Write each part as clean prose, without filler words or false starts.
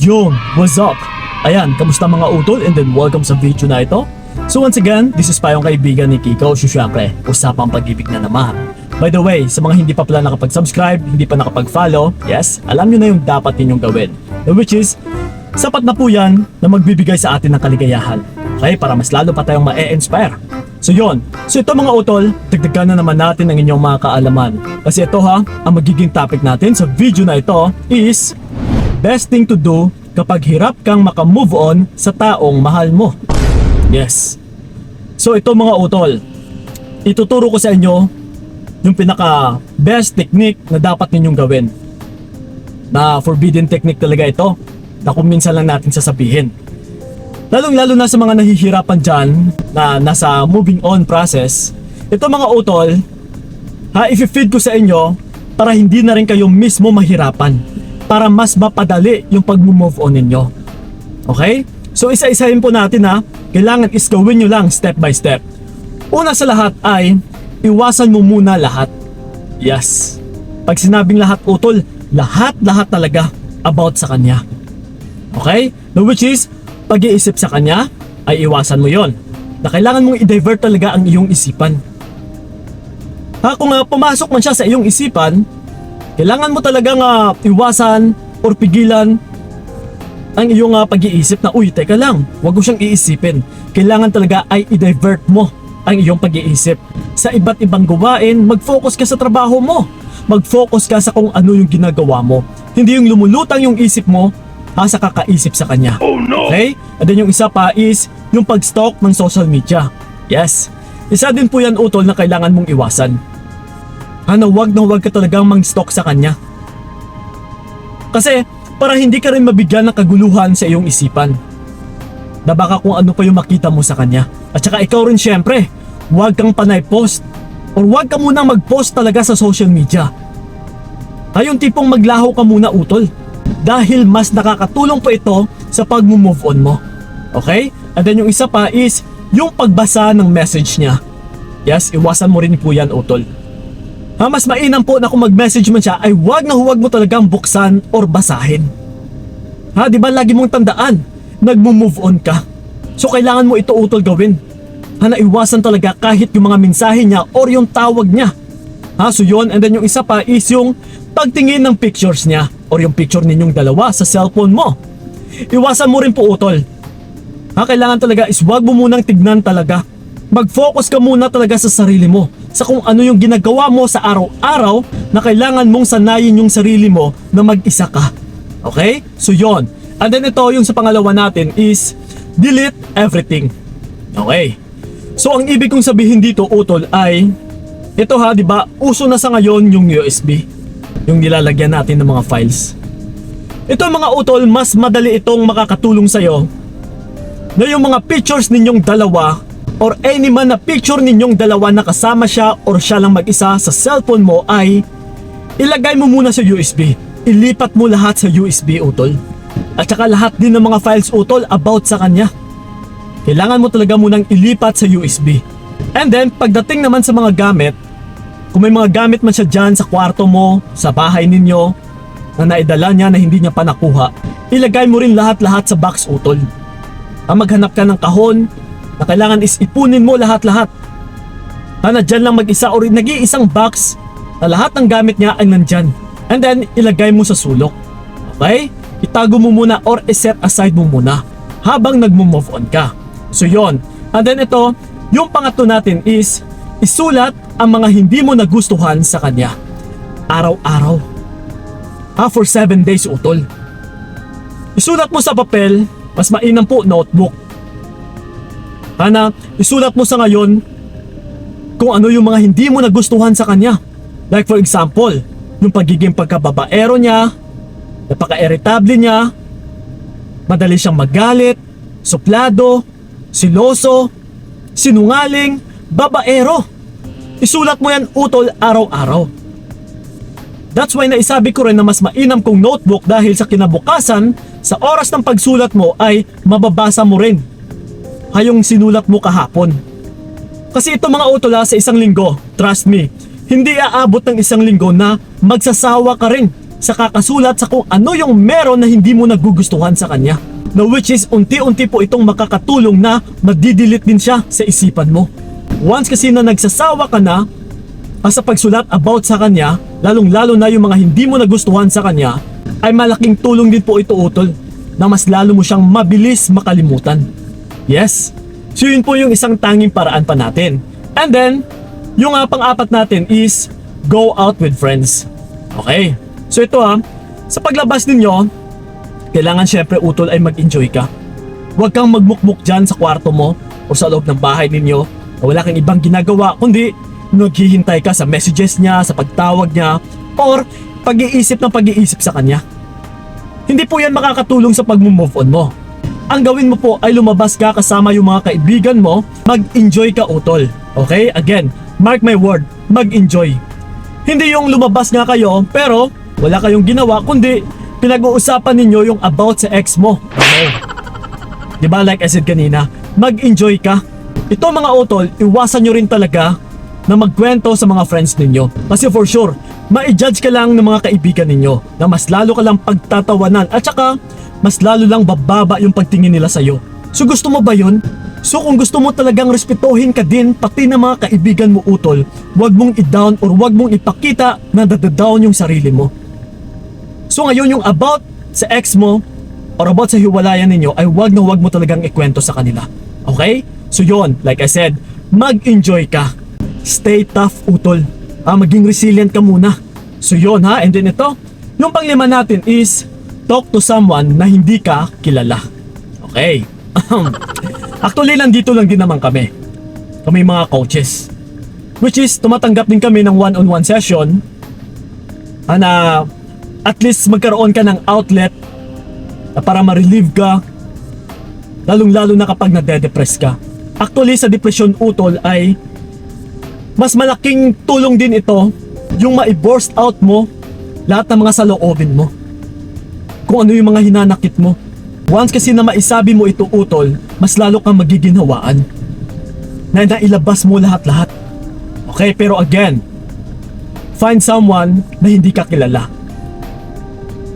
Yo, what's up? Ayan, kamusta mga utol and then welcome sa video na ito. So once again, this is pa yung kaibigan ni Kiko. Syempre, usapang pag-ibig na naman. By the way, sa mga hindi pa pala nakapag-subscribe, hindi pa nakapag-follow, yes, alam nyo na yung dapat ninyong gawin. Which is, sapat na po yan na magbibigay sa atin ng kaligayahan. Okay, para mas lalo pa tayong ma-e-inspire. So yun, so ito mga utol, dagdagan na naman natin ang inyong mga kaalaman. Kasi ito ha, ang magiging topic natin sa video na ito is best thing to do kapag hirap kang makamove on sa taong mahal mo. Yes. So ito mga utol, ituturo ko sa inyo yung pinaka best technique na dapat ninyong gawin. Na forbidden technique talaga ito, na kung minsan lang natin sasabihin. Lalong-lalo na sa mga nahihirapan dyan na nasa moving on process. Ito mga utol, i-feed ko sa inyo para hindi na rin kayo mismo mahirapan, para mas mapadali yung pag-move on ninyo. Okay? So isa-isahin po natin kailangan is gawin nyo lang step by step. Una sa lahat ay iwasan mo muna lahat. Yes. Pag sinabing lahat utol, lahat talaga about sa kanya. Okay? No, which is, pag-iisip sa kanya ay iwasan mo yon. Na kailangan mong i-divert talaga ang iyong isipan. Kung pumasok man siya sa iyong isipan, kailangan mo talagang iwasan or pigilan ang iyong pag-iisip na, uy, teka lang, wag mo siyang iisipin. Kailangan talaga ay i-divert mo ang iyong pag-iisip sa iba't ibang gawain. Mag-focus ka sa trabaho mo. Mag-focus ka sa kung ano yung ginagawa mo. Hindi yung lumulutang yung isip mo sa kakaisip sa kanya. Oh no! Okay? And then yung isa pa is yung pag-stalk ng social media. Yes. Isa din po yan utol na kailangan mong iwasan. Na wag ka talagang mang-stalk sa kanya. Kasi para hindi ka rin mabigyan ng kaguluhan sa iyong isipan. Na baka kung ano pa yung makita mo sa kanya. At saka ikaw rin syempre, wag kang panay post. Or wag ka munang mag-post talaga sa social media. Yung tipong maglaho ka muna utol. Dahil mas nakakatulong pa ito sa pag-move on mo. Okay? And then yung isa pa is yung pagbasa ng message niya. Yes, iwasan mo rin po yan utol. Mas mainam po na kung mag-message man siya ay huwag mo talagang buksan or basahin. Di ba lagi mong tandaan, nagmo-move on ka. So kailangan mo ito utol gawin. Na iwasan talaga kahit yung mga mensahe niya or yung tawag niya. So yun, and then yung isa pa is yung pagtingin ng pictures niya or yung picture ninyong dalawa sa cellphone mo. Iwasan mo rin po utol. Kailangan talaga is wag mo munang tignan talaga. Mag-focus ka muna talaga sa sarili mo, sa kung ano yung ginagawa mo sa araw-araw na kailangan mong sanayin yung sarili mo na mag-isa ka. Okay? So yon. And then ito yung sa pangalawa natin is delete everything. Okay. So ang ibig kong sabihin dito utol ay ito di ba? Uso na sa ngayon yung USB. Yung nilalagyan natin ng mga files. Ito mga utol, mas madali itong makakatulong sa'yo na yung mga pictures ninyong dalawa or any man na picture ninyong dalawa na kasama siya or siya lang mag-isa sa cellphone mo ay ilagay mo muna sa USB. Ilipat mo lahat sa USB utol. At saka lahat din ng mga files utol about sa kanya. Kailangan mo talaga munang ilipat sa USB. And then pagdating naman sa mga gamit, kung may mga gamit man siya dyan sa kwarto mo, sa bahay ninyo, na naidala niya na hindi niya pa nakuha, ilagay mo rin lahat-lahat sa box utol. Maghanap ka ng kahon, na kailangan is ipunin mo lahat-lahat. Na dyan lang mag-isa o nag-iisang box, na lahat ng gamit niya ay nandyan. And then, ilagay mo sa sulok. Okay? Itago mo muna or iset aside mo muna habang nagmo-move on ka. So yon. And then ito, yung pangatlo natin is isulat ang mga hindi mo nagustuhan sa kanya. Araw-araw. For 7 days utol. Isulat mo sa papel, mas mainam po notebook. Isulat mo sa ngayon kung ano yung mga hindi mo nagustuhan sa kanya. Like for example, yung pagiging pagkababaero niya, napaka-irritable niya, madali siyang magalit, suplado, siloso, sinungaling, babaero. Isulat mo yan utol araw-araw. That's why naisabi ko rin na mas mainam kong notebook dahil sa kinabukasan, sa oras ng pagsulat mo ay mababasa mo rin yung sinulat mo kahapon. Kasi ito mga utol sa isang linggo, trust me, hindi aabot ng isang linggo na magsasawa ka rin sa kakasulat sa kung ano yung meron na hindi mo nagugustuhan sa kanya. Na which is unti-unti po itong makakatulong na madidelete din siya sa isipan mo. Once kasi na nagsasawa ka na sa pagsulat about sa kanya, lalong-lalo na yung mga hindi mo nagustuhan sa kanya, ay malaking tulong din po ito utol na mas lalo mo siyang mabilis makalimutan. Yes, so yun po yung isang tanging paraan pa natin. And then, yung pang-apat natin is go out with friends. Okay, so ito sa paglabas ninyo, kailangan syempre utol ay mag-enjoy ka. Huwag kang magmukmuk dyan sa kwarto mo o sa loob ng bahay ninyo na wala kang ibang ginagawa kundi naghihintay ka sa messages niya, sa pagtawag niya, or pag-iisip sa kanya. Hindi po yan makakatulong sa pag-move on mo. Ang gawin mo po ay lumabas ka kasama yung mga kaibigan mo, mag-enjoy ka utol. Okay? Again, mark my word, mag-enjoy. Hindi yung lumabas nga kayo pero wala kayong ginawa kundi pinag-uusapan ninyo yung about sa ex mo. Okay? Diba like I said kanina, mag-enjoy ka. Ito mga utol, iwasan nyo rin talaga na magkwento sa mga friends ninyo. Kasi for sure, ma-judge ka lang ng mga kaibigan ninyo na mas lalo ka lang pagtatawanan at saka mas lalo lang bababa yung pagtingin nila sa'yo. So gusto mo ba yun? So kung gusto mo talagang respetuhin ka din pati ng mga kaibigan mo utol, wag mong i-down or wag mong ipakita na nadadown yung sarili mo. So ngayon yung about sa ex mo or about sa hiwalayan ninyo ay wag na wag mo talagang ikwento sa kanila. Okay? So yon, like I said, mag-enjoy ka. Stay tough utol. Maging resilient ka muna. So yon and then ito, yung panglima natin is talk to someone na hindi ka kilala. Okay. Actually, nandito lang din naman kami. Kami mga coaches. Which is, tumatanggap din kami ng one-on-one session na at least magkaroon ka ng outlet na para ma-relieve ka, lalong-lalo na kapag nade-depress ka. Actually, sa depression utol ay mas malaking tulong din ito yung ma-burst out mo lahat ng mga saloobin mo. Kung ano yung mga hinanakit mo. Once kasi na maisabi mo ito utol, mas lalo kang magiginhawaan na nailabas mo lahat-lahat. Okay, pero again, find someone na hindi ka kilala.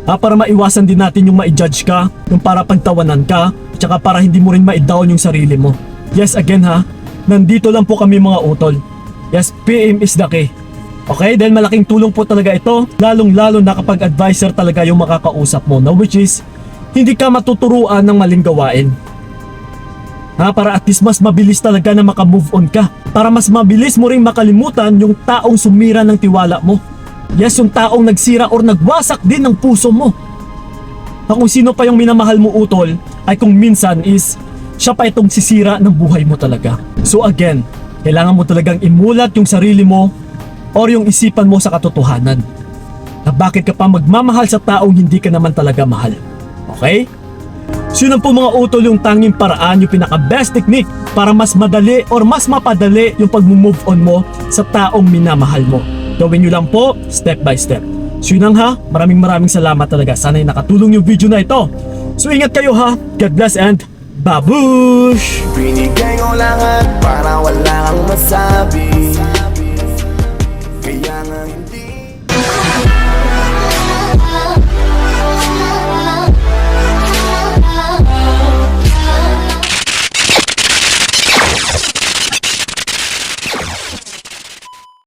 Para maiwasan din natin yung ma-judge ka, yung para pagtawanan ka, at saka para hindi mo rin ma-down yung sarili mo. Yes, again nandito lang po kami mga utol. Yes, PM is the key. Okay, dahil malaking tulong po talaga ito, lalong-lalo na kapag advisor talaga yung makakausap mo, na which is, hindi ka matuturuan ng maling gawain. Para at least mas mabilis talaga na makamove on ka. Para mas mabilis mo rin makalimutan yung taong sumira ng tiwala mo. Yes, yung taong nagsira or nagwasak din ng puso mo. Kung sino pa yung minamahal mo utol, ay kung minsan is, siya pa itong sisira ng buhay mo talaga. So again, kailangan mo talagang imulat yung sarili mo or yung isipan mo sa katotohanan. Na bakit ka pa magmamahal sa taong hindi ka naman talaga mahal. Okay? So yun po mga utol yung tanging paraan, yung pinaka-best technique para mas madali or mas mapadali yung pag-move on mo sa taong minamahal mo. Gawin nyo lang po, step by step. So yun maraming salamat talaga. Sana'y nakatulong yung video na ito. So ingat kayo God bless and babush! Binigay ko lahat para wala kang masabi. Kaya